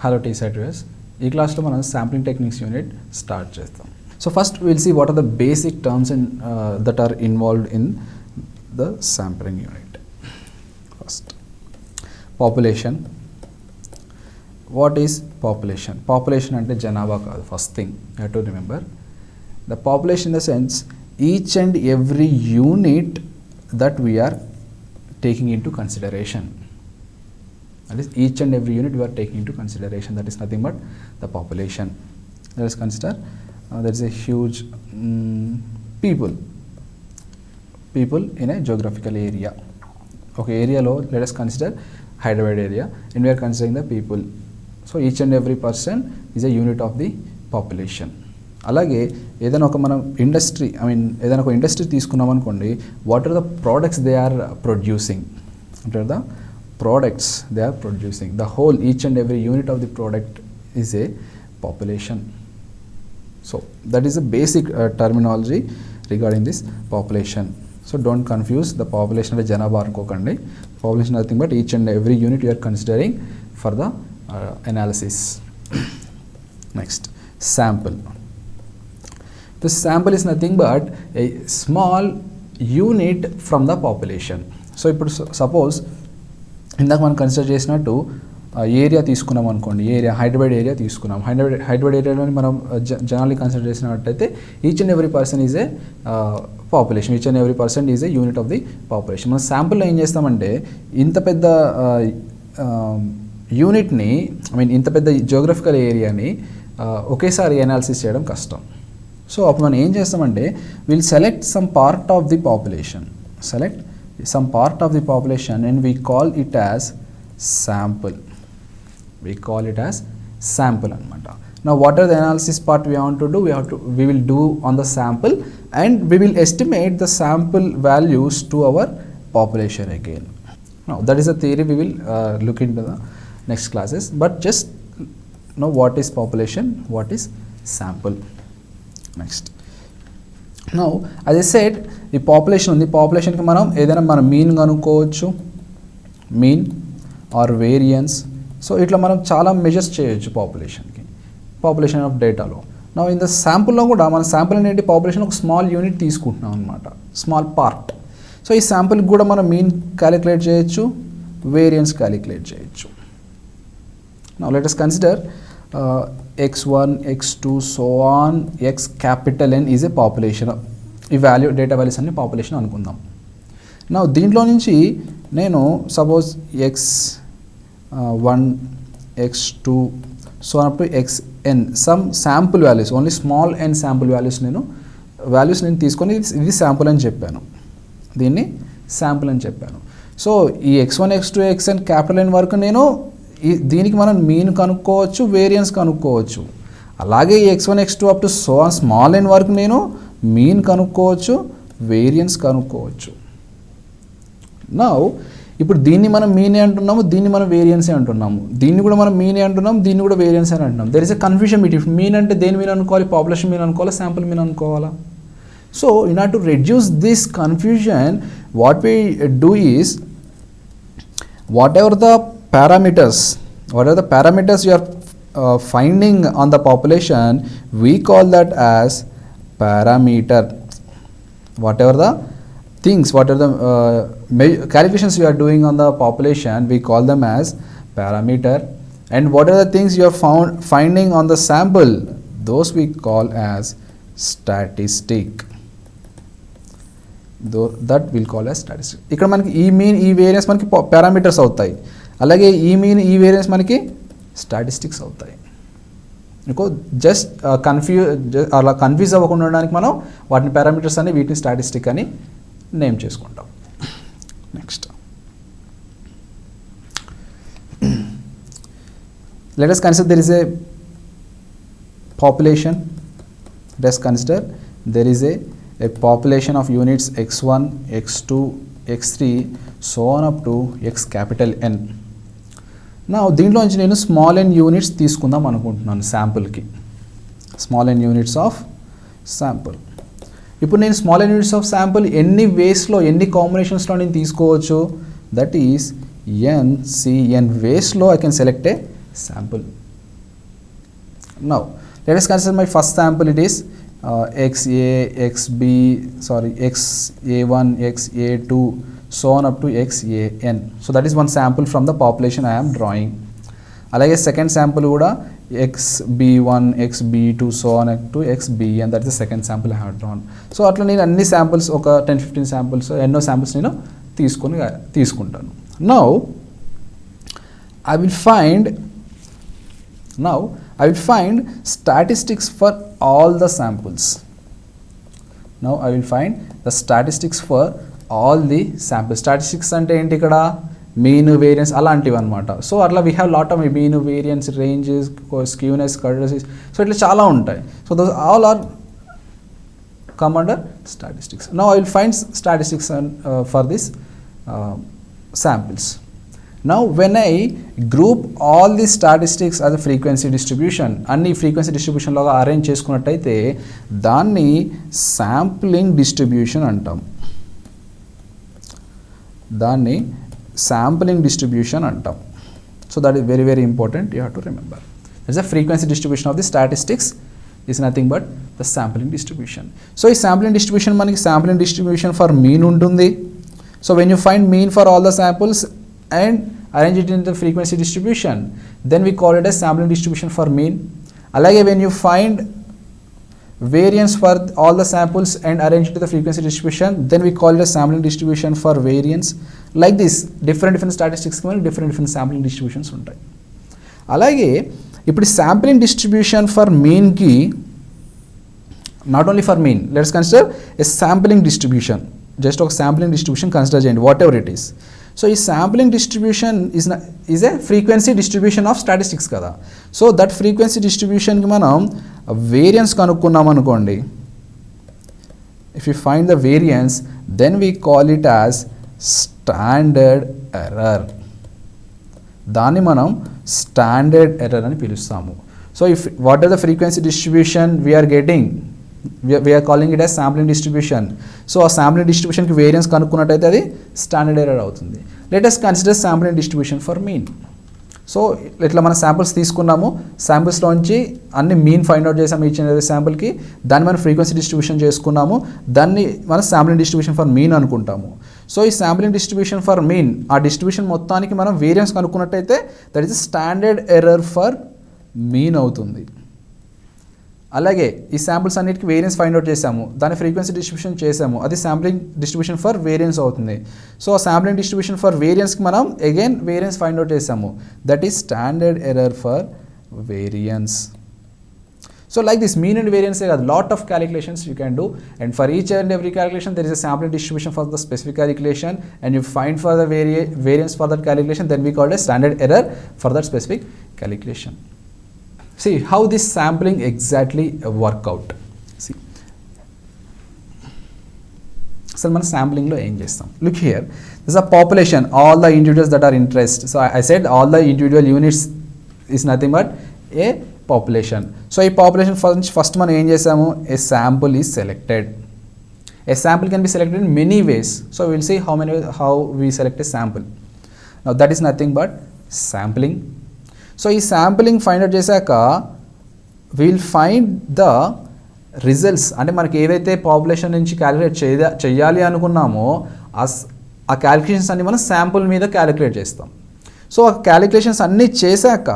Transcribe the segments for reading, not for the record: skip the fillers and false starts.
Hello టీసెట్ viewers, ఈ క్లాస్లో మనం శాంప్లింగ్ టెక్నిక్స్ యూనిట్ స్టార్ట్ చేస్తాం. So first will see what are the basic terms in that are involved in the sampling unit. First population. What is population? Population అంటే జనాభా కాదు. First thing you have to remember the population in the sense each and every unit that we are taking into consideration. That is, each and every unit we are taking into consideration. That is nothing but the population. Let us consider there is a huge people in a geographical area. Okay, area lo let us consider Hyderabad area, and we are considering the people. So each and every person is a unit of the population. అలాగే ఏదైనా ఒక మనం ఏదైనా ఒక industry తీసుకున్నాం అనుకోండి, what are the products they are producing, అంటే the products they are producing, the whole each and every unit of the product is a population. So that is the basic terminology regarding this population. So don't confuse the population అంటే జనాభా అనుకోకండి. Population nothing but each and every unit you are considering for the analysis. Next, sample. The sample is nothing but a small unit from the population. So ఇప్పుడు suppose ఇందాక మనం consider చేసినట్టు area తీసుకున్నాం అనుకోండి, Hyderabad area తీసుకున్నాం. హైదరాబాద్ ఏరియాలోని మనం జనాల్ని consider చేసినట్టయితే each and every person is a population, each and every person is a unit of the population. మనం శాంపుల్లో ఏం చేస్తామంటే ఇంత పెద్ద యూనిట్ని ఇంత పెద్ద జియోగ్రఫికల్ ఏరియాని ఒకేసారి అనాలిసిస్ చేయడం కష్టం. సో అప్పుడు మనం ఏం చేస్తామంటే will select some part of the population and we call it as sample. అనమాట. Now what are the analysis part we want to do? We will do on the sample and we will estimate the sample values to our population again. Now that is a theory we will look into the next classes, but just know what is population, what is sample. Next, now as I said, ఈ population ఉంది. పాపులేషన్కి మనం ఏదైనా మనం mean కనుక్కోవచ్చు, mean are variance. So ఇట్లా మనం చాలా measures చేయొచ్చు పాపులేషన్ ఆఫ్ డేటాలో. నా ఇన్ ద శాంపుల్లో కూడా మన శాంపుల్ అనేది పాపులేషన్ ఒక స్మాల్ యూనిట్ తీసుకుంటున్నాం అనమాట, స్మాల్ పార్ట్. సో ఈ శాంపుల్కి కూడా మనం మీన్ క్యాలిక్యులేట్ చేయొచ్చు, వేరియన్స్ క్యాలిక్యులేట్ చేయొచ్చు. Now let us consider x1, x2, so on, x capital N is a population. ఈ డేటా వాల్యూస్ అన్ని పాపులేషన్ అనుకుందాం. నా దీంట్లో నుంచి నేను సపోజ్ x1, x2, సో అప్పుడు xn some sample values, only small n sample values నేను తీసుకొని ఇది శాంపుల్ అని చెప్పాను, దీన్ని శాంపుల్ అని చెప్పాను. సో ఈ x1, x2, xn capital N వరకు నేను దీనికి మనం మీన్ కనుక్కోవచ్చు, వేరియన్స్ కనుక్కోవచ్చు. అలాగే ఈ x1, x2 up to so on small n వరకు నేను మీన్ కనుక్కోవచ్చు, వేరియన్స్ కనుక్కోవచ్చు. నౌ ఇప్పుడు దీన్ని మనం మీనే అంటున్నాము, దీన్ని మనం వేరియన్సే అంటున్నాము. దీన్ని కూడా మనం మీనే అంటున్నాం, దీన్ని కూడా వేరియన్స్ అని అంటున్నాం. There is a confusion between mean అంటే దేని మీన్ అనుకోవాలి, పాపులేషన్ మీన్ అనుకోవాలా, శాంపుల్ మీన్ అనుకోవాలా. So in order to reduce this confusion what we do is whatever the parameters you are finding on the population, we call that as parameter. Whatever the calculations you are doing on the population, we call them as parameter, and whatever the things you are finding on the sample, those we call as statistic. That will call as statistic. ఇక్కడ మనకి ఈ mean, ఈ variance మనకి parameters అవుతాయి, అలాగే ఈ mean, ఈ variance మనకి స్టాటిస్టిక్స్ అవుతాయి. ఇంకో జస్ట్ అలా కన్ఫ్యూజ్ అవ్వకుండా ఉండడానికి మనం వాటిని పారామీటర్స్ అని, వీటిని స్టాటిస్టిక్ అని నేమ్ చేసుకుంటాం. Next, let us consider there is a population. Let us consider there is a population of units x1, x2, x3, so on up to x capital N. నా దీంట్లో నుంచి నేను స్మాల్ n యూనిట్స్ తీసుకుందాం అనుకుంటున్నాను శాంపుల్కి, small n units of sample. ఇప్పుడు నేను small n units of sample ఎన్ని వేస్లో, ఎన్ని కాంబినేషన్స్లో నేను తీసుకోవచ్చు, that is n, c, n వేస్లో I can select a sample. Now let us consider my first sample. It is XA, XB, sorry, XA1, XA2, so on up to XAN. So that is one sample from the population I am drawing. Alage second sample kuda XB1, XB2, so on up to XBN. That is the second sample I have drawn. So atla nenu anni samples oka 10-15 samples enno samples nenu తీసుకుంటాను. Now I will find statistics for all the samples. Now I will find the statistics for all the samples. Statistics ante enti ikkada mean, variance అలాంటివి అన్నమాట. So అట్లా we have lot of mean, variance, ranges, skewness, kurtosis, so ఇట్లా చాలా ఉంటాయి. So those all are come under statistics. Now I will find statistics for this samples. Now when I group all the statistics as a frequency distribution, అన్ని frequency distribution లాగా arrange చేసుకున్నట్టయితే దాన్ని sampling distribution అంటాం. దాన్ని sampling distribution అంటాం. So that is very very important, you have to remember. That is the frequency distribution of the statistics is nothing but the sampling distribution. So ఈ sampling distribution మనకి sampling distribution for mean ఉంటుంది. So when you find mean for all the samples and arrange it in the frequency distribution, then we call it as sampling distribution for mean. Alage when you find variance for all the samples and arrange it to the frequency distribution, then we call it as sampling distribution for variance. Like this, different statistics కి different sampling distributions ఉంటాయి. అలాగే ఇప్పుడు sampling distribution for mean కి not only for mean, let's consider a sampling distribution. Just ఒక sampling distribution consider చేయండి, whatever it is. So ఈ sampling distribution is a frequency distribution of statistics కదా. So that frequency distribution కి మనం variance కనుక్కున్నాం అనుకోండి. If you find the variance, then we call it as standard error. దాన్ని మనం standard error అని పిలుస్తాము. So if what are the frequency distribution we are getting, we are calling it as sampling distribution. So ఆ sampling distribution కి variance కనుక్కున్నట్టయితే అది standard error అవుతుంది. Let us consider sampling distribution for mean. So ఇట్లా మన samples తీసుకున్నాము, శాంపుల్స్లోంచి అన్ని mean find out చేసాము ఈచ్ అండ్ ఎవరీ శాంపుల్కి, దాన్ని మనం ఫ్రీక్వెన్సీ డిస్ట్రిబ్యూషన్ చేసుకున్నాము, దాన్ని మనం శాంప్లింగ్ డిస్ట్రిబ్యూషన్ ఫర్ మీన్ అనుకుంటాము. సో ఈ శాంప్లింగ్ డిస్ట్రిబ్యూషన్ ఫర్ మీన్, ఆ డిస్ట్రిబ్యూషన్ మొత్తానికి మనం వేరియన్స్ కనుక్కున్నట్టయితే that is standard error for mean అవుతుంది. అలాగే ఈ శాంపుల్స్ అన్నిటికి వేరియన్స్ ఫైండ్ అవుట్ చేసాము, దాని ఫ్రీక్వెన్సీ డిస్ట్రిబ్యూషన్ చేసాము, అది శాంప్లింగ్ డిస్ట్రిబ్యూషన్ ఫర్ వేరియన్స్ అవుతుంది. సో ఆ శాంప్లింగ్ డిస్ట్రిబ్యూషన్ ఫర్ వేరియన్స్కి మనం అగైన్ వేరియన్స్ ఫైండ్ అవుట్ చేసాము, that is standard error for variance. So like this, mean and variance are a lot of calculations you can do, and for each and every calculation there is a sampling distribution for the specific calculation, and you find for the variance for that calculation, then we call it standard error for that specific calculation. See how this sampling exactly work out. See, so man sampling lo em chestam, look here, this is a population, all the individuals that are interested. So I said all the individual units is nothing but a population. So ఈ population first మనం ఏం చేసాము, a sample is selected. A sample can be selected in many ways. So we will see how we select a sample. Now that is nothing but sampling. So ఈ sampling find out చేశాక we will find the results. అంటే మనకి ఏదైతే population నుంచి calculate చేయాలి అనుకున్నామో ఆ calculations అన్ని మనం శాంపుల్ మీద క్యాలిక్యులేట్ చేస్తాం. సో ఆ క్యాలిక్యులేషన్స్ అన్నీ చేశాక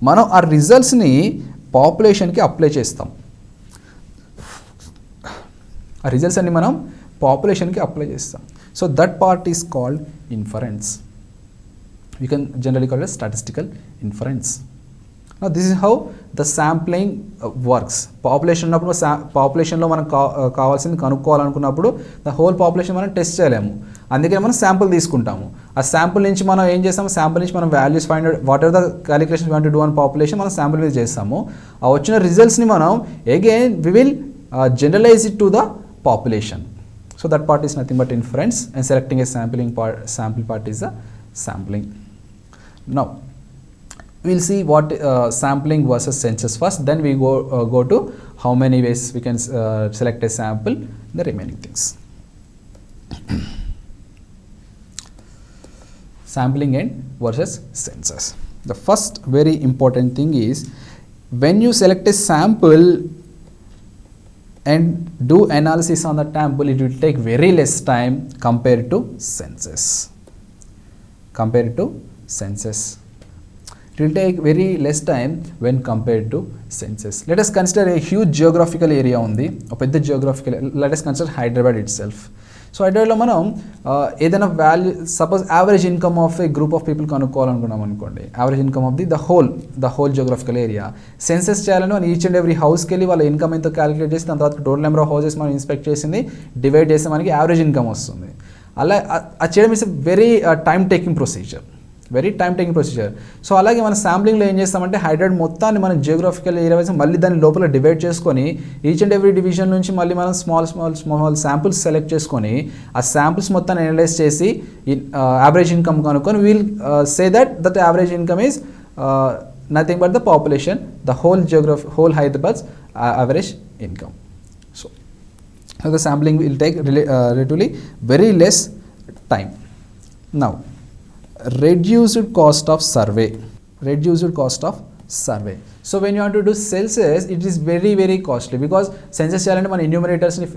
మనం ఆ రిజల్ట్స్ని పాపులేషన్కి అప్లై చేస్తాం. ఆ రిజల్ట్స్ అన్ని మనం పాపులేషన్కి అప్లై చేస్తాం. So that part is called inference. We can generally call it statistical inference. Now this is how the sampling works. Population ఉన్నప్పుడు పాపులేషన్లో మనం కావాల్సింది కనుక్కోవాలనుకున్నప్పుడు ద హోల్ పాపులేషన్ మనం టెస్ట్ చేయలేము, అందుకని మనం శాంపుల్ తీసుకుంటాము. ఆ శాంపుల్ నుంచి మనం ఏం చేస్తాము, శాంపుల్ నుంచి మనం values find out, what the calculation want to do on population మనం శాంపుల్ మీద చేస్తాము. ఆ వచ్చిన రిజల్ట్స్ని మనం again we will generalise it to the population. So that part is nothing but inference, and selecting a sample part is the sampling. Now we will see what sampling versus census first, then we go to how many ways we can select a sample, the remaining things. Sampling and versus census. The first very important thing is when you select a sample and do analysis on the sample, it will take very less time compared to census. It will take very less time when compared to census. Let us consider a huge geographical area ఉంది, ఒక పెద్ద geographical, let us consider Hyderabad itself. So హైదరాబాద్లో మనం ఏదైనా value, suppose average income of a group of people కనుక్కోవాలనుకున్నాం అనుకోండి, average income of the whole geographical area. Census చేయాలని మనం ఈచ్ అండ్ ఎవ్రీ హౌస్కి వెళ్ళి వాళ్ళ ఇన్కమ్ ఎంతో క్యాలిక్యులేట్ చేసి దాని తర్వాత టోటల్ నెంబర్ ఆఫ్ హౌసెస్ మనం ఇన్స్పెక్ట్ చేసింది డివైడ్ చేస్తే మనకి యావరేజ్ ఇన్కమ్ వస్తుంది. అలా అది చేయడం is very time taking procedure. So అలాగే మన శాంప్లింగ్లో ఏం చేస్తామంటే హైడ్రాయిడ్ మొత్తాన్ని మనం జియోగ్రఫికల్ ఏరియా వైజ్ మళ్ళీ దాని లోపల డివైడ్ చేసుకొని ఈచ్ అండ్ ఎవ్రీ డివిజన్ నుంచి మళ్ళీ మనం స్మాల్ శాంపుల్స్ సెలెక్ట్ చేసుకొని ఆ శాంపుల్స్ మొత్తాన్ని అనలైజ్ చేసి యావరేజ్ ఇన్కమ్ కనుక్కొని we'll say that average income is nothing but the population, the whole Hyderabad's average income. So the sampling will take relatively very less time. Now, reduced cost of survey. So when you want to do census, it is very costly because census challenge మన ఎన్యూమరేటర్స్ని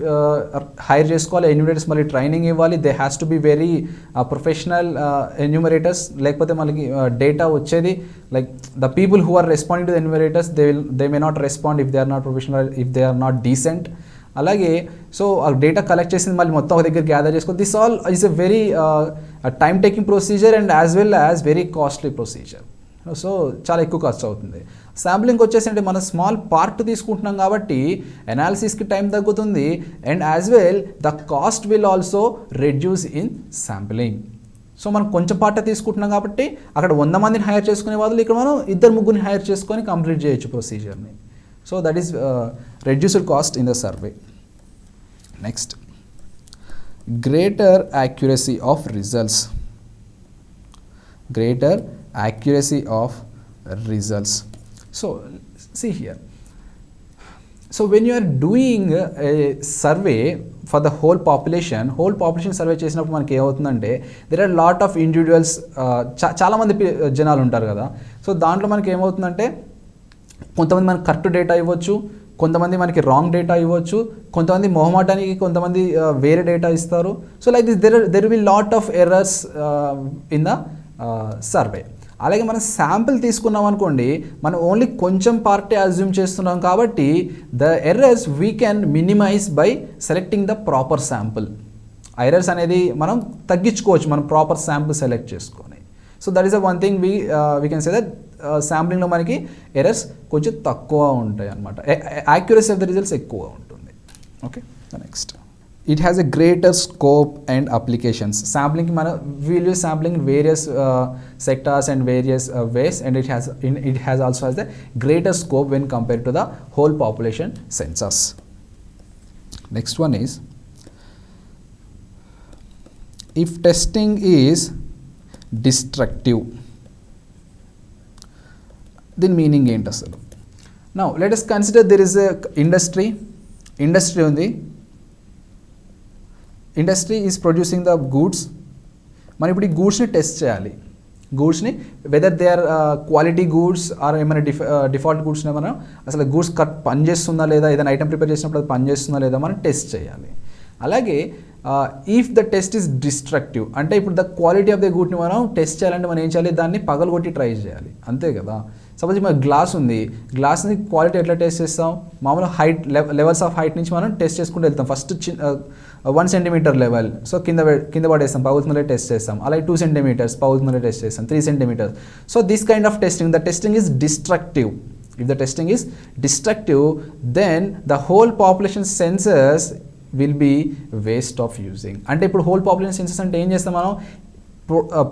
hire చేసుకోవాలి, enumerators మళ్ళీ training ఇవ్వాలి, they has to be very professional enumerators, లేకపోతే మనకి data వచ్చేది like the people who are responding to the enumerators they may not respond if they are not professional, if they are not decent. అలాగే so ఆ data collect చేసింది మళ్ళీ మొత్తం ఒక దగ్గర గ్యాదర్ చేసుకోవాలి. This all is a very time taking procedure and as well as very costly procedure. So చాలా ఎక్కువ ఖర్చు అవుతుంది. శాంప్లింగ్ వచ్చేసి అంటే మనం స్మాల్ పార్ట్ తీసుకుంటున్నాం కాబట్టి అనాలిసిస్కి టైం తగ్గుతుంది and as well the cost will also reduce in sampling. So మనం కొంచెం పార్ట్ తీసుకుంటున్నాం కాబట్టి అక్కడ 100 మందిని హైర్ చేసుకునే బదులు ఇక్కడ మనం 2-3 హైర్ చేసుకొని కంప్లీట్ చేయొచ్చు ప్రొసీజర్ని. So that is reduced cost in the survey. Next, greater accuracy of results. So see here. So when you are doing a survey for the whole population survey చేసినప్పుడు మనకి ఏమవుతుందంటే there are lot of individuals, చాలా మంది జనాలు ఉంటారు కదా. So దాంట్లో మనకి ఏమవుతుందంటే కొంతమంది మనకి కరెక్ట్ డేటా ఇవ్వచ్చు, కొంతమంది మనకి రాంగ్ డేటా ఇవ్వచ్చు, కొంతమంది మొహమాటానికి కొంతమంది వేరే డేటా ఇస్తారు. So like this there will lot of errors in the survey. అలాగే మనం శాంపిల్ తీసుకున్నాం అనుకోండి, మనం ఓన్లీ కొంచెం పార్టే అజ్యూమ్ చేస్తున్నాం కాబట్టి the errors we can minimize by selecting the proper sample. ఆ ఎర్రర్స్ అనేది మనం తగ్గించుకోవచ్చు మనం ప్రాపర్ శాంపుల్ సెలెక్ట్ చేసుకొని. So that is the one thing we can say that శాంప్లింగ్లో మనకి ఎర్రర్స్ కొంచెం తక్కువ ఉంటాయి అన్నమాట, యాక్యురసీ ఆఫ్ ద రిజల్ట్స్ ఎక్కువ ఉంటుంది. Okay, next, it has a greater scope and applications. శాంప్లింగ్కి మనం will use sampling in various sectors and various ways and it has also has the greater scope when compared to the whole population census. Next one is if testing is destructive. దీని meaning ఏంటి అసలు? Now let us consider there is a industry ఉంది. Industry is producing the goods. మనం ఇప్పుడు ఈ గూడ్స్ని test చేయాలి. గూడ్స్ని whether they are quality goods are ఏమైనా డిఫాల్ట్ గూడ్స్ని మనం అసలు గూడ్స్ పనిచేస్తుందా లేదా, ఏదైనా ఐటమ్ ప్రిపేర్ చేసినప్పుడు అది పనిచేస్తుందా లేదా మనం టెస్ట్ చేయాలి. అలాగే if the test is destructive అంటే ఇప్పుడు ద క్వాలిటీ ఆఫ్ ద గూడ్ని మనం టెస్ట్ చేయాలంటే మనం ఏం చేయాలి, దాన్ని పగలగొట్టి ట్రై చేయాలి, అంతే కదా. సపోజ్ మన గ్లాస్ ఉంది, గ్లాస్ని క్వాలిటీ ఎట్లా టెస్ట్ చేస్తాం, మామూలుగా హైట్ లెవెల్స్ ఆఫ్ హైట్ నుంచి మనం టెస్ట్ చేసుకుంటూ వెళ్తాం. ఫస్ట్ 1 సెంటీమీటర్ లెవెల్, సో కింద పడేస్తాం, పగులుతుందో టెస్ట్ చేస్తాం. అలాగే 2 సెంటీమీటర్స్ పగులుతుందో టెస్ట్ చేస్తాం, 3 centimetres. So this kind of testing, the testing is destructive. If the testing is destructive, then the whole population census will be waste of using. అంటే ఇప్పుడు whole population census అంటే ఏం చేస్తాం, మనం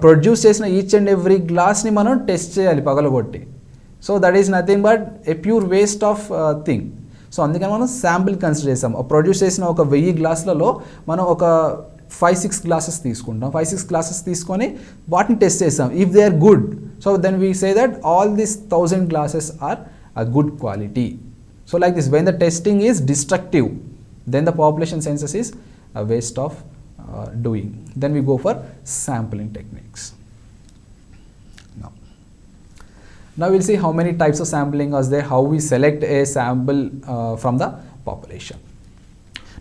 produce చేసిన each and every గ్లాస్ని మనం test చేయాలి పగలగొట్టి. So that is nothing but A pure waste of thing. So అందుకని మనం శాంపిల్ కన్సిడర్ చేస్తాం. ప్రొడ్యూస్ చేసిన ఒక 1000 గ్లాసులలో మనం ఒక 5-6 గ్లాసెస్ తీసుకుంటాం. 5-6 గ్లాసెస్ తీసుకొని వాటిని టెస్ట్ చేస్తాం. If they are good, so then we say that all these 1000 glasses are a good quality. So like this, when the testing is destructive, then the population census is a waste of doing. Then we go for sampling techniques. Now Now we'll see how many types of sampling are there, how we select a sample from the population.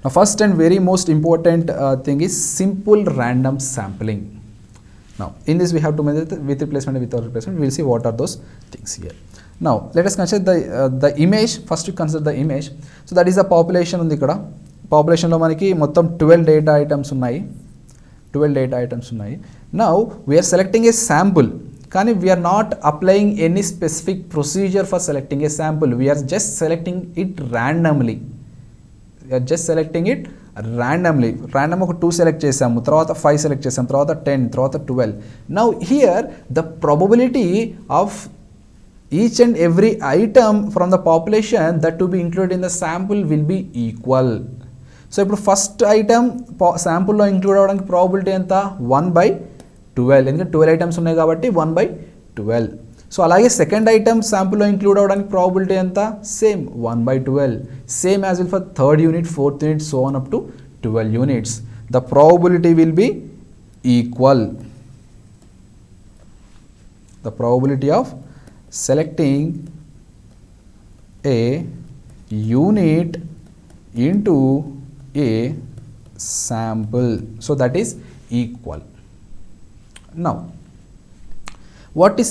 Now first and very most important thing is simple random sampling. Now in this we have to measure with replacement and without replacement. We will see what are those things here. Now let us consider the image. First we consider the image. So that is the population ఉంది ఇక్కడ. Population లో మనకి మొత్తం 12 data items ఉన్నాయి. 12 data items ఉన్నాయి. Now we are selecting a sample. కానీ we are not applying any specific procedure for selecting a sample. We are just selecting it randomly. We are just selecting it randomly. Random ఒక 2 select చేసాము, తర్వాత 5 select చేసాము, తర్వాత 10, తర్వాత 12. Now here the probability of each and every item from the population that to be included in the sample will be equal. So ఇప్పుడు first item శాంపుల్లో include అవ్వడానికి probability ఎంత? 1/12. ఎందుకంటే 12 ఐటమ్స్ ఉన్నాయి కాబట్టి 1/12. సో అలాగే సెకండ్ ఐటమ్ శాంపుల్లో ఇంక్లూడ్ అవ్వడానికి probability ఎంత? Same 1/12. Same as will for third unit, fourth unit, so on up to 12 units. The probability will be equal. The probability of selecting A unit into a sample, so that is equal. Now what is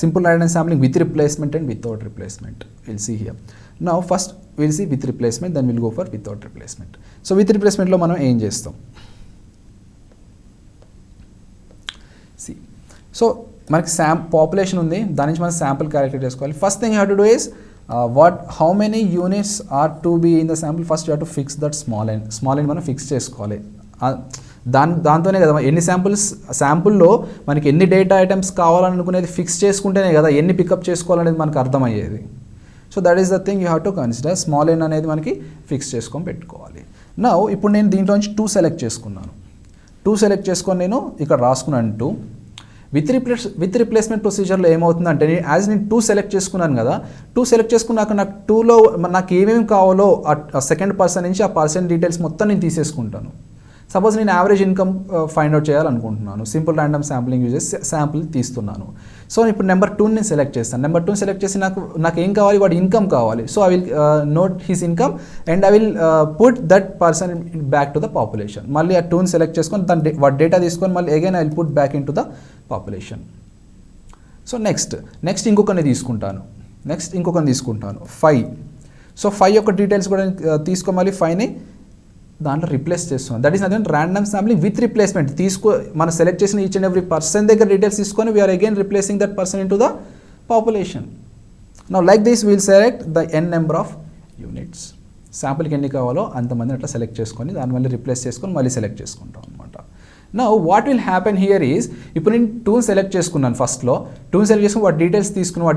simple random sampling with replacement and without replacement? We'll see here. Now first we'll see with replacement, then we'll go for without replacement. So with replacement lo మనం ఏం చేస్తాం? See, so మనకి population ఉంది, దాని నుంచి మనం sample calculate చేసుకోవాలి. First thing you have to do is how many units are to be in the sample. First you have to fix that small n. Small n మనం fix చేసుకోవాలి. దాంతోనే కదా ఎన్ని శాంపుల్లో మనకి ఎన్ని డేటా ఐటమ్స్ కావాలనుకునేది ఫిక్స్ చేసుకుంటేనే కదా ఎన్ని పికప్ చేసుకోవాలనేది మనకు అర్థమయ్యేది. So that is the thing you have to consider. Small n అనేది మనకి ఫిక్స్ చేసుకొని పెట్టుకోవాలి. నా ఇప్పుడు నేను దీంట్లోంచి 2 సెలెక్ట్ చేసుకున్నాను. 2 సెలెక్ట్ చేసుకొని నేను ఇక్కడ రాసుకున్నాను 2. విత్ రిప్లేస్మెంట్ ప్రొసీజర్లో ఏమవుతుందంటే యాజ్ నేను 2 సెలెక్ట్ చేసుకున్నాను కదా, 2 సెలెక్ట్ చేసుకున్నాక నాకు 2లో నాకు ఏమేమి కావాలో ఆ సెకండ్ పర్సన్ నుంచి ఆ పర్సన్ డీటెయిల్స్ మొత్తం నేను తీసేసుకుంటాను. సపోజ్ నేను యావరేజ్ ఇన్కమ్ ఫైండ్ అవుట్ చేయాలనుకుంటున్నాను, సింపుల్ ర్యాండమ్ శాంప్లింగ్ యూజ్ చేసి శాంపుల్ తీస్తున్నాను. సో ఇప్పుడు నెంబర్ 2 నేను సెలెక్ట్ చేస్తాను. నెంబర్ 2 సెలెక్ట్ చేసి నాకు ఏం కావాలి? వాడి ఇన్కమ్ కావాలి. So I will note his income and I will put that person back to the population. మళ్ళీ ఆ 2ని సెలెక్ట్ చేసుకొని వాడి డేటా తీసుకొని మళ్ళీ again I will put back in to the population. So next ఇంకొకరిని తీసుకుంటాను. 5. సో 5 యొక్క డీటెయిల్స్ కూడా తీసుకొని మళ్ళీ 5ని దాంట్లో రిప్లేస్ చేస్తున్నాను. That is nothing random sampling with replacement. మనం సెలెక్ట్ చేసిన ఈచ్ అండ్ ఎవ్రీ పర్సన్ దగ్గర డీటెయిల్స్ తీసుకొని we are again replacing that person into the population. Now like this we'll select the n number of units. శాంపుల్కి ఎన్ని కావాలో అంతమంది అట్లా select చేసుకొని దాన్ని మళ్ళీ రిప్లేస్ చేసుకొని మళ్ళీ సెలెక్ట్ చేసుకుంటాం అనమాట. Now what will happen here is ఇప్పుడు నేను 2 సెలెక్ట్ చేసుకున్నాను. ఫస్ట్లో 2 సెలెక్ట్ చేసుకుని వాటి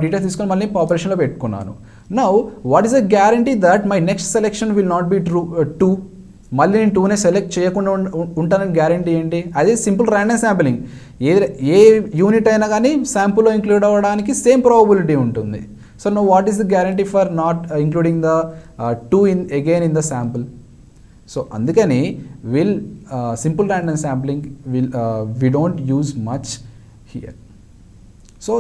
డీటెయిల్స్ తీసుకొని మళ్ళీ పాపులేషన్లో పెట్టుకున్నాను. Now what is the guarantee that my next selection will not be 2? మళ్ళీ నేను 2నే సెలెక్ట్ చేయకుండా ఉంటానని గ్యారంటీ ఏంటి? అదే సింపుల్ ర్యాండమ్ శాంప్లింగ్. ఏ యూనిట్ అయినా కానీ శాంపుల్లో ఇంక్లూడ్ అవ్వడానికి సేమ్ ప్రాబబిలిటీ ఉంటుంది. So no what is the guarantee for not including the 2 again in the sample? So అందుకని simple random sampling we don't use much here. So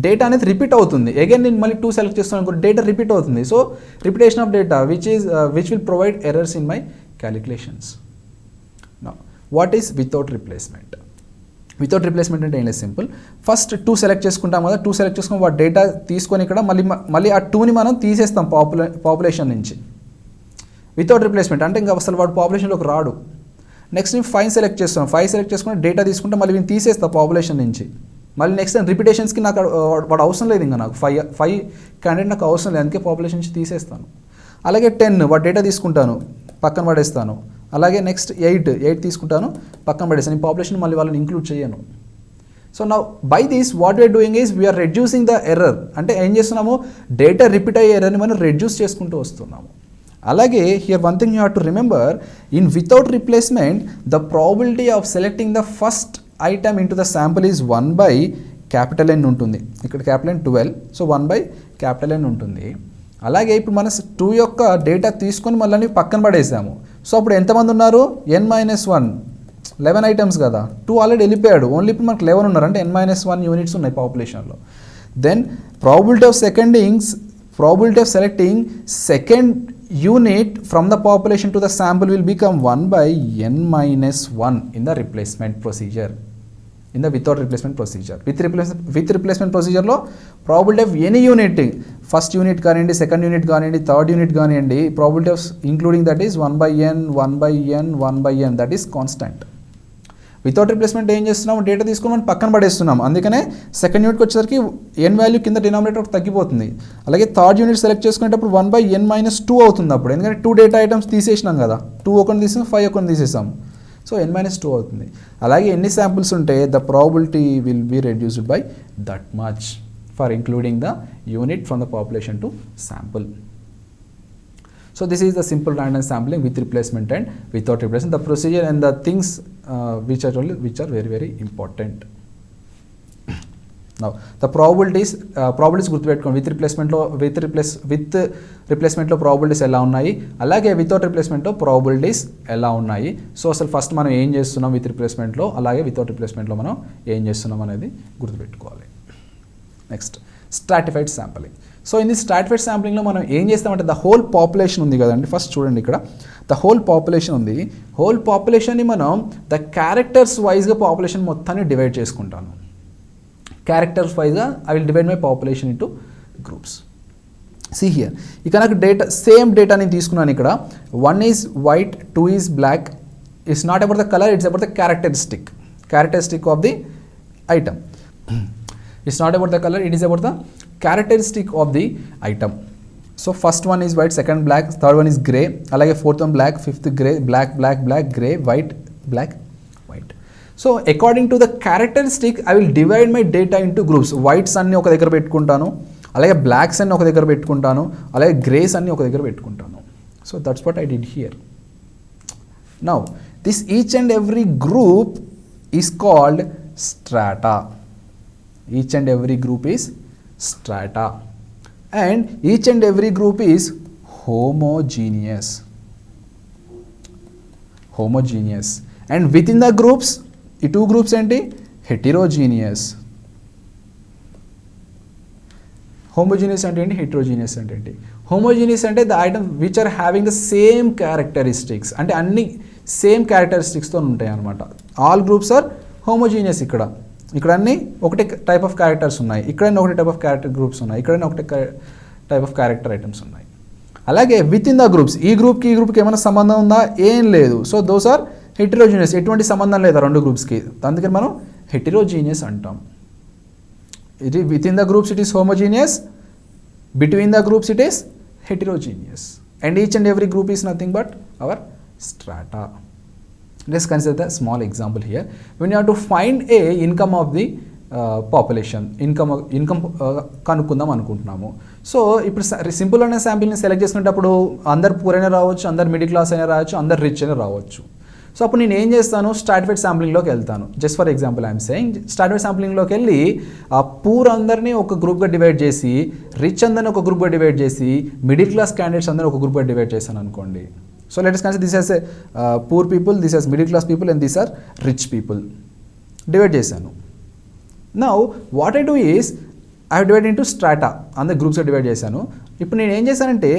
data అనేది repeat అవుతుంది. Again నేను మళ్ళీ 2 సెలెక్ట్ చేస్తున్నాను, data repeat అవుతుంది. So repetition of data which will provide errors in my calculations. Now what is without replacement? Without replacement అంటే ఏం లేదు, simple. First 2 select చేసుకుంటాం కదా, 2 సెలెక్ట్ చేసుకుని వాటి డేటా తీసుకొని ఇక్కడ మళ్ళీ ఆ 2ని మనం తీసేస్తాం పాపులేషన్ నుంచి. వితౌట్ రిప్లేస్మెంట్ అంటే ఇంకా అసలు వాడు పాపులేషన్లోకి రాడు. నెక్స్ట్ నేను 5 సెలెక్ట్ చేస్తాను. 5 సెలెక్ట్ చేసుకుని డేటా తీసుకుంటే మళ్ళీ నేను తీసేస్తాను పాపులేషన్ నుంచి. మళ్ళీ నెక్స్ట్ రిపిటేషన్స్కి నాకు వాడు అవసరం లేదు. ఇంకా నాకు 5 క్యాండిడేట్ నాకు అవసరం లేదు, అందుకే పాపులేషన్ నుంచి తీసేస్తాను. అలాగే 10 వాటి డేటా తీసుకుంటాను, పక్కన పడేస్తాను. అలాగే నెక్స్ట్ 8 తీసుకుంటాను, పక్కన పడేస్తాను. ఈ పాపులేషన్ మళ్ళీ వాళ్ళని ఇంక్లూడ్ చేయను. సో నా by this what we're doing is we're reducing the error. అంటే ఏం చేస్తున్నాము? డేటా రిపీట్ అయ్యే ఎర్రర్ని మనం రెడ్యూస్ చేసుకుంటూ వస్తున్నాము. అలాగే here one thing you have to remember, in without replacement the probability of selecting the first item into the sample is 1/N ఉంటుంది. ఇక్కడ క్యాపిటల్ N 12, సో 1/N ఉంటుంది. అలాగే ఇప్పుడు మన 2 యొక్క డేటా తీసుకొని మళ్ళీ పక్కన పడేసాము. సో అప్పుడు ఎంతమంది ఉన్నారు? n-1. 11 ఐటమ్స్ కదా, 2 ఆల్రెడీ వెళ్ళిపోయాడు, ఓన్లీ ఇప్పుడు మనకు 11 ఉన్నారు, అంటే n-1 యూనిట్స్ ఉన్నాయి పాపులేషన్లో. Then probability of selecting second unit from the population to the sample will become 1 by n-1 in the replacement procedure, in the without replacement procedure. With replacement procedure లో probability of any unit, first unit కానివ్వండి, second unit కానివ్వండి, third unit కానివ్వండి, probability of including that is 1 by n, 1 by n, 1 by n, that is constant. Without replacement ఏం చేస్తున్నాం, data తీసుకొని మనం పక్కన పడేస్తున్నాం, అందుకనే సెకండ్ యూనిట్కి వచ్చేసరికి n వాల్యూ కింద డినామినేటర్ తగ్గిపోతుంది. అలాగే థర్డ్ యూనిట్ సెలెక్ట్ చేసుకునేటప్పుడు 1 by n-2 అవుతుంది అప్పుడు, ఎందుకంటే 2 డేటా ఐటమ్స్ తీసేసినాం కదా, 2 ఒకటి తీసాం, 5 ఒకటి తీసేసాం, సో n-2 అవుతుంది. అలాగే ఎన్ని శాంపుల్స్ ఉంటే the probability will be reduced by that much for including the unit from the population to sample. So this is the simple random sampling with replacement and without replacement. The procedure and the things which are very very important. Now the probabilities గుర్తుపెట్టుకోండి. with replacement లో probabilities ఎలా ఉన్నాయి, అలాగే without replacement లో probabilities ఎలా ఉన్నాయి. So అసలు first మనం ఏం చేస్తున్నాం with replacement లో, అలాగే without replacement లో మనం ఏం చేస్తున్నాం అనేది గుర్తుపెట్టుకోవాలి. Next stratified sampling. So in the stratified శాంప్లింగ్లో మనం ఏం చేస్తామంటే ద హోల్ పాపులేషన్ ఉంది కదండి, ఫస్ట్ చూడండి ఇక్కడ ద హోల్ పాపులేషన్ ఉంది, హోల్ పాపులేషన్ని మనం ద క్యారెక్టర్స్ వైజ్గా పాపులేషన్ మొత్తాన్ని డివైడ్ చేసుకుంటాను. క్యారెక్టర్స్ వైజ్గా I will divide my population into groups. See here, ఇక నాకు డేటా సేమ్ డేటాని తీసుకున్నాను ఇక్కడ, 1 is white, 2 is black. It's not about the colour, it's about the characteristic of the item. It's not about the color, it is about the characteristic of the item. So first one is white, second black, third one is grey, alage fourth one black, fifth grey, black, grey, white, black, white. So according to the characteristic I will divide my data into groups. Whites anni oka daggara pettukuntanu, alage blacks anni oka daggara pettukuntanu, alage greys anni oka daggara pettukuntanu. So that's what I did here. Now this each and every group is called strata. Each and every group is strata, and each and every group is homogeneous, and within the groups ఈ 2 groups ఏంటి, heterogeneous. homogeneous అంటే ఏంటి, heterogeneous అంటే ఏంటి. homogeneous అంటే the item which are having the same characteristics, అంటే అన్ని same క్యారెక్టరిస్టిక్స్తో ఉంటాయి అన్నమాట. all groups are homogeneous. ఇక్కడ అన్ని ఒకటే టైప్ ఆఫ్ క్యారెక్టర్స్ ఉన్నాయి, ఇక్కడైనా ఒకటే టైప్ ఆఫ్ క్యారెక్టర్ గ్రూప్స్ ఉన్నాయి, ఇక్కడైనా ఒకటే టైప్ ఆఫ్ క్యారెక్టర్ ఐటమ్స్ ఉన్నాయి. అలాగే విత్ ఇన్ ద గ్రూప్స్ ఈ గ్రూప్కి ఏమైనా సంబంధం ఉందా, ఏం లేదు. సో దోస్ ఆర్ హెటరోజీనియస్, ఎటువంటి సంబంధం లేదా 2 గ్రూప్స్కి, అందుకని మనం హెటరోజీనియస్ అంటాం. ఇది with in the groups it is homogeneous, between the groups it is heterogeneous, and each and every group is nothing but hour strata. Let's consider the small example here. When you have to find a income of the population, income కనుక్కుందాం అనుకుంటున్నాము. So ఇప్పుడు simple అనే శాంపిల్ని select చేసుకునేటప్పుడు అందరు poor అయినా రావచ్చు, అందరు middle class అయినా రావచ్చు, అందరు రిచ్ అయినా రావచ్చు. సో అప్పుడు నేను ఏం చేస్తాను, స్ట్రాటిఫైడ్ శాంప్లింగ్లోకి వెళ్తాను. Just for example I'm saying, stratified శాంప్లింగ్లోకి వెళ్ళి ఆ పూర్ అందరినీ ఒక గ్రూప్గా డివైడ్ చేసి, రిచ్ అందరినీ ఒక గ్రూప్గా డివైడ్ చేసి, మిడిల్ క్లాస్ క్యాండిడేట్స్ అందరినీ ఒక గ్రూప్గా డివైడ్ చేశాను అనుకోండి. So let us consider this as a poor people, this as middle class people, and these are rich people. Divide chesanu. Now what I do is I have divided into strata, and the groups are divide chesanu. Ippudu nenu em chesanante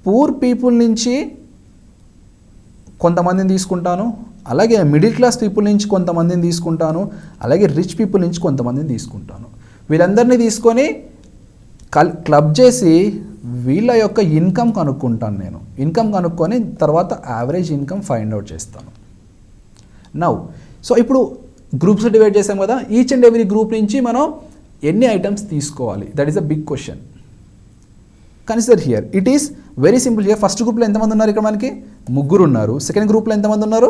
poor people nunchi కొంతమందిని తీసుకుంటాను, అలాగే middle class people నుంచి కొంతమందిని తీసుకుంటాను, అలాగే rich people నుంచి కొంతమందిని తీసుకుంటాను. వీళ్ళందరినీ తీసుకొని క్లబ్ చేసి వీళ్ళ యొక్క ఇన్కమ్ కనుక్కుంటాను. నేను ఇన్కమ్ కనుక్కొని తర్వాత యావరేజ్ ఇన్కమ్ ఫైండ్ అవుట్ చేస్తాను. నౌ సో ఇప్పుడు గ్రూప్స్ డివైడ్ చేసాం కదా, ఈచ్ అండ్ ఎవ్రీ గ్రూప్ నుంచి మనం ఎన్ని ఐటమ్స్ తీసుకోవాలి, that is a big question. Consider here, it is very simple. Here first గ్రూప్లో ఎంతమంది ఉన్నారు, ఇక్కడ మనకి 3 ఉన్నారు. సెకండ్ గ్రూప్లో ఎంతమంది ఉన్నారు,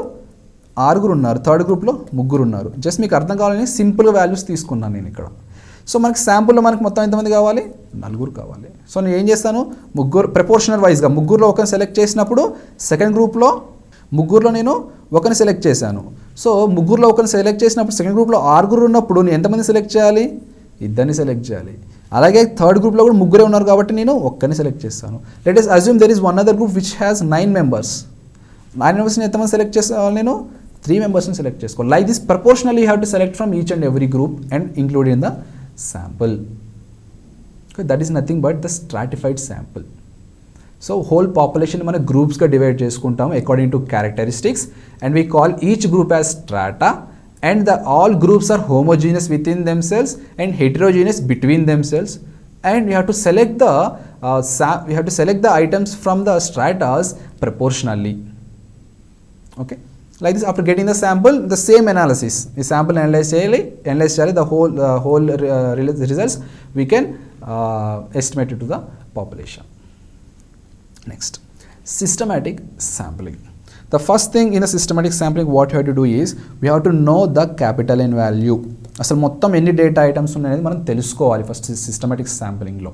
6 ఉన్నారు. థర్డ్ గ్రూప్లో 3 ఉన్నారు. జస్ట్ మీకు అర్థం కావాలని సింపుల్ వాల్యూస్ తీసుకున్నాను నేను ఇక్కడ. సో మనకి శాంపుల్లో మనకు మొత్తం ఎంతమంది కావాలి, 4 కావాలి. సో నేను ఏం చేస్తాను, 3 ప్రపోర్షనల్ వైజ్గా 3లో ఒకరిని సెలెక్ట్ చేసినప్పుడు సెకండ్ గ్రూప్లో 3లో నేను ఒకరిని సెలెక్ట్ చేశాను. సో 3లో ఒకరిని సెలెక్ట్ చేసినప్పుడు సెకండ్ గ్రూప్లో 6 ఉన్నప్పుడు నేను ఎంతమంది సెలెక్ట్ చేయాలి, 2 సెలెక్ట్ చేయాలి. అలాగే థర్డ్ గ్రూప్లో కూడా 3 ఉన్నారు కాబట్టి నేను ఒక్కరిని సెలెక్ట్ చేస్తాను. Let us assume there is one other group which has 9 members. 9 మెంబర్స్ని ఎంతమంది సెలెక్ట్ చేసేవాళ్ళు, నేను 3 మెంబర్స్ని సెలెక్ట్ చేసుకోవాలి. Like this proportionally you have to select from each and every group and include in the sample. That is nothing but the stratified sample. So whole population మనం గ్రూప్స్గా divide చేసుకుంటాం according to characteristics and we call each group as strata and the all groups are homogeneous within themselves and heterogeneous between themselves, and we have to select the items from the stratas proportionally. Okay, like this. After getting the sample, the same analysis, the sample analyze the whole results we can estimate it to the population. Next, systematic sampling. The first thing in a systematic sampling what you have to do is we have to know the capital N value. అసలు మొత్తం ఎన్ని data items ఉన్నాయనేది మనం తెలుసుకోవాలి first systematic శాంప్లింగ్లో.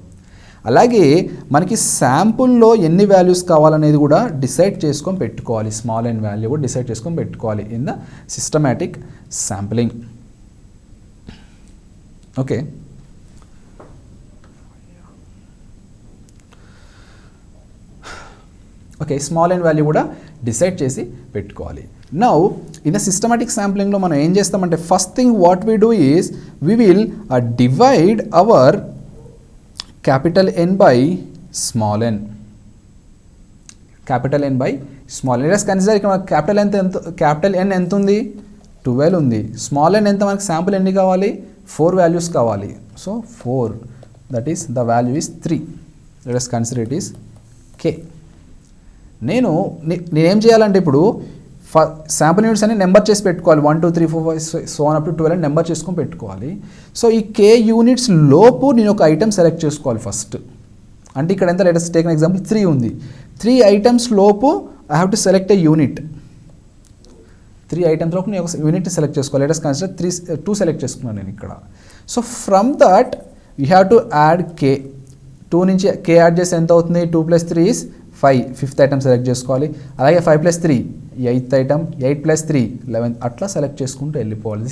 అలాగే మనకి శాంపుల్లో ఎన్ని values కావాలనేది కూడా డిసైడ్ చేసుకొని పెట్టుకోవాలి. స్మాల్ ఎన్ వాల్యూ కూడా డిసైడ్ చేసుకొని పెట్టుకోవాలి in the systematic sampling. Okay, okay, small N value కూడా డిసైడ్ చేసి పెట్టుకోవాలి. నౌ ఇన్ ద సిస్టమాటిక్ శాంప్లింగ్లో మనం ఏం చేస్తామంటే first thing what we do is we will divide our capital N by small N. Capital N by small N. Let's consider ఇక్కడ capital N ఎంత ఉంది? 12 ఉంది. స్మాల్ ఎన్ ఎంత? మనకి శాంపుల్ ఎన్ని కావాలి? 4 వాల్యూస్ కావాలి. So 4, that is the value is 3. Let's consider it is K. నేనేం చేయాలంటే ఇప్పుడు శాంపుల్ యూనిట్స్ అన్ని నెంబర్ చేసి పెట్టుకోవాలి. 1 2 3 4 5 సో ఆన్ అప్ టు 12 అని నెంబర్ చేసుకొని పెట్టుకోవాలి. సో ఈ K యూనిట్స్ లోపు నేను ఒక ఐటమ్ సెలెక్ట్ చేసుకోవాలి ఫస్ట్. అంటే ఇక్కడ ఎంత? Let us take an example 3 ఉంది. 3 ఐటమ్స్ లోపు I have to select A unit. 3 items లోపు నేను ఒక యూనిట్ సెలెక్ట్ చేసుకోవాలి. లెట్ us కన్సిడర్ 2 సెలెక్ట్ చేసుకున్నాను నేను ఇక్కడ. So from that you have to add K. 2 నుంచి K యాడ్ చేస్తే ఎంత అవుతుంది? 2 + 3 is 5. 5th ఐటమ్ సెలెక్ట్ చేసుకోవాలి. అలాగే 5 + 3 8th ఐటమ్, 8 + 3 11. అట్లా సెలెక్ట్ చేసుకుంటూ వెళ్ళిపోవాలి.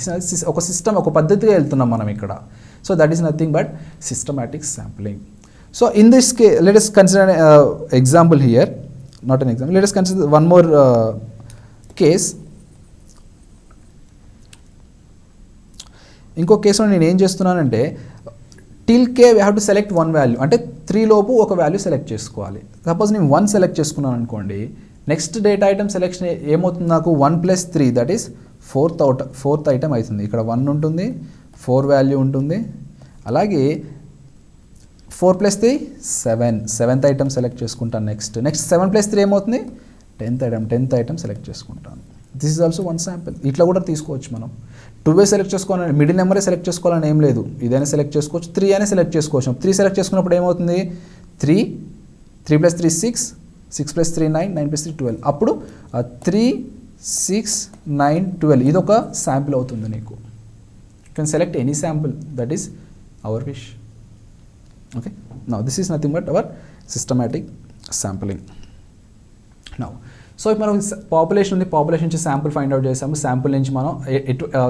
ఒక సిస్టమ్, ఒక పద్ధతిగా వెళ్తున్నాం మనం ఇక్కడ. So that is nothing but systematic sampling. So in this case let us consider example here, not an example. Let us consider one more case. ఇంకో కేసులో నేను ఏం చేస్తున్నానంటే till K we have to select one value. అంటే 3 లోపు ఒక value select చేసుకోవాలి. Suppose నేను 1 సెలెక్ట్ చేసుకున్నాను అనుకోండి, నెక్స్ట్ డేటా ఐటమ్ సెలెక్షన్ ఏమవుతుంది నాకు? 1 + 3 దట్ ఈస్ 4th ఐటమ్ అవుతుంది. ఇక్కడ 1 ఉంటుంది, 4 వాల్యూ ఉంటుంది. అలాగే 4 + 3 7th ఐటమ్ సెలెక్ట్ చేసుకుంటాను. నెక్స్ట్ 7 + 3 ఏమవుతుంది? 10th ఐటమ్ సెలెక్ట్ చేసుకుంటాను. This is also one sample. ఇట్లా కూడా తీసుకోవచ్చు మనం. 2 సెలెక్ట్ చేసుకోవాలని, మిడిల్ నెంబరే సెలెక్ట్ చేసుకోవాలని ఏం లేదు. ఇదైనా సెలెక్ట్ చేసుకోవచ్చు, 3 అయినా సెలెక్ట్ చేసుకోవచ్చు. 3 సెలెక్ట్ చేసుకున్నప్పుడు ఏమవుతుంది? 3 + 3 6, 6 + 3 9, 9 + 3 12. అప్పుడు 3 6 9 12 ఇది ఒక శాంపిల్ అవుతుంది నీకు. You can select any sample, that is our wish. Okay, now this is nothing but our systematic sampling. Now so ఇప్పుడు మనం పాపులేషన్ ఉంది, పాపులేషన్ నుంచి శాంపుల్ ఫైండ్ అవుట్ చేసాము. శాంపుల్ నుంచి మనం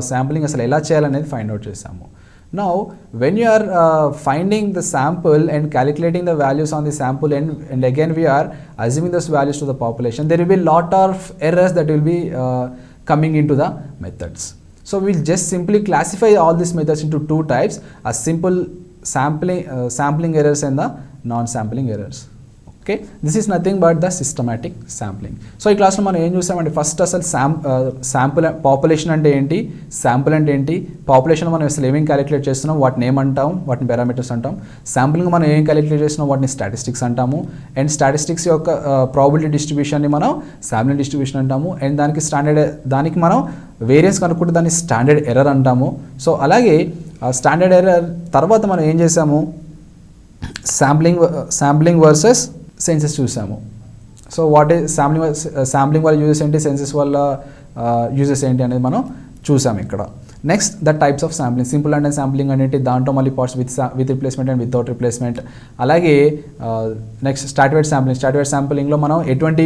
శాంపులింగ్ అసలు ఎలా చేయాలనేది ఫైండ్ అవుట్ చేసాము. Now when you are finding the sample and calculating the values on the sample and again we are assuming those values to the population, there will be lot of errors that will be coming into the methods. So we'll just simply classify all these methods into 2 types: a simple sampling errors and the non-sampling errors. Okay, this is nothing but the systematic sampling. So ఈ క్లాస్లో మనం ఏం చూసామంటే first అసలు sample population అంటే ఏంటి, sample అంటే ఏంటి, పాపులేషన్ మనం అసలు ఏమేమి క్యాలిక్యులేట్ చేస్తున్నాం, వాటిని ఏమంటాం, వాటిని పారామీటర్స్ అంటాం. శాంపులింగ్ మనం ఏం క్యాలిక్యులేట్ చేస్తున్నాం, వాటిని స్టాటిస్టిక్స్ అంటాము. అండ్ స్టాటిస్టిక్స్ యొక్క ప్రాబిలిటీ డిస్ట్రిబ్యూషన్ని మనం శాంప్లింగ్ డిస్ట్రిబ్యూషన్ అంటాము. అండ్ దానికి మనం వేరియన్స్ కనుక్కుంటే దాన్ని స్టాండర్డ్ ఎర్రర్ అంటాము. సో అలాగే స్టాండర్డ్ ఎర్రర్ తర్వాత మనం ఏం చేసాము, శాంప్లింగ్ వర్సెస్ సెన్సెస్ చూసాము. సో వాట్ ఈస్ శాంప్లింగ్ వల్ల యూజెస్ ఏంటి, సెన్సెస్ వల్ల యూజెస్ ఏంటి అనేది మనం చూసాము ఇక్కడ. Next the types of sampling, simple and sampling అనేది దాంట్లో మళ్ళీ parts with replacement and without replacement. అలాగే నెక్స్ట్ స్టాటిఫైడ్ శాంప్లింగ్లో మనం ఎటువంటి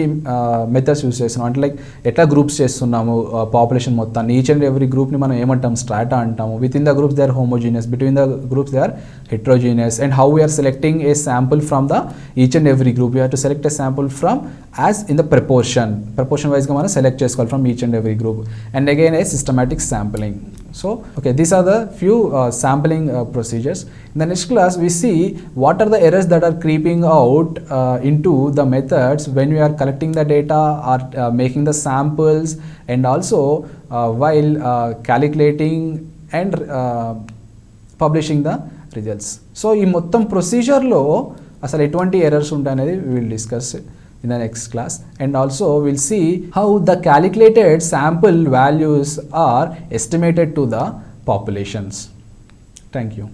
మెథడ్స్ యూస్ చేస్తున్నాం అంటే లైక్ ఎట్లా గ్రూప్స్ చేస్తున్నాము పాపులేషన్ మొత్తాన్ని. ఈచ్ అండ్ ఎవ్రీ గ్రూప్ని మనం ఏమంటాం, స్ట్రాటా అంటాము. Within the groups they are homogeneous, between the groups they are heterogeneous. And how we are selecting a sample from the each and every group, we have to select a sample from as in the proportion వైజ్గా మనం select చేసుకోవాలి from each and every group, and again A systematic sampling. So okay, these are the few sampling procedures. In the next class we see what are the errors that are creeping out into the methods when we are collecting the data or making the samples, and also while calculating and publishing the results. So ఈ మొత్తం ప్రొసీజర్లో అసలు ఎటువంటి errors ఉంటాయనేది will discuss in the next class, and also we'll see how the calculated sample values are estimated to the populations. Thank you.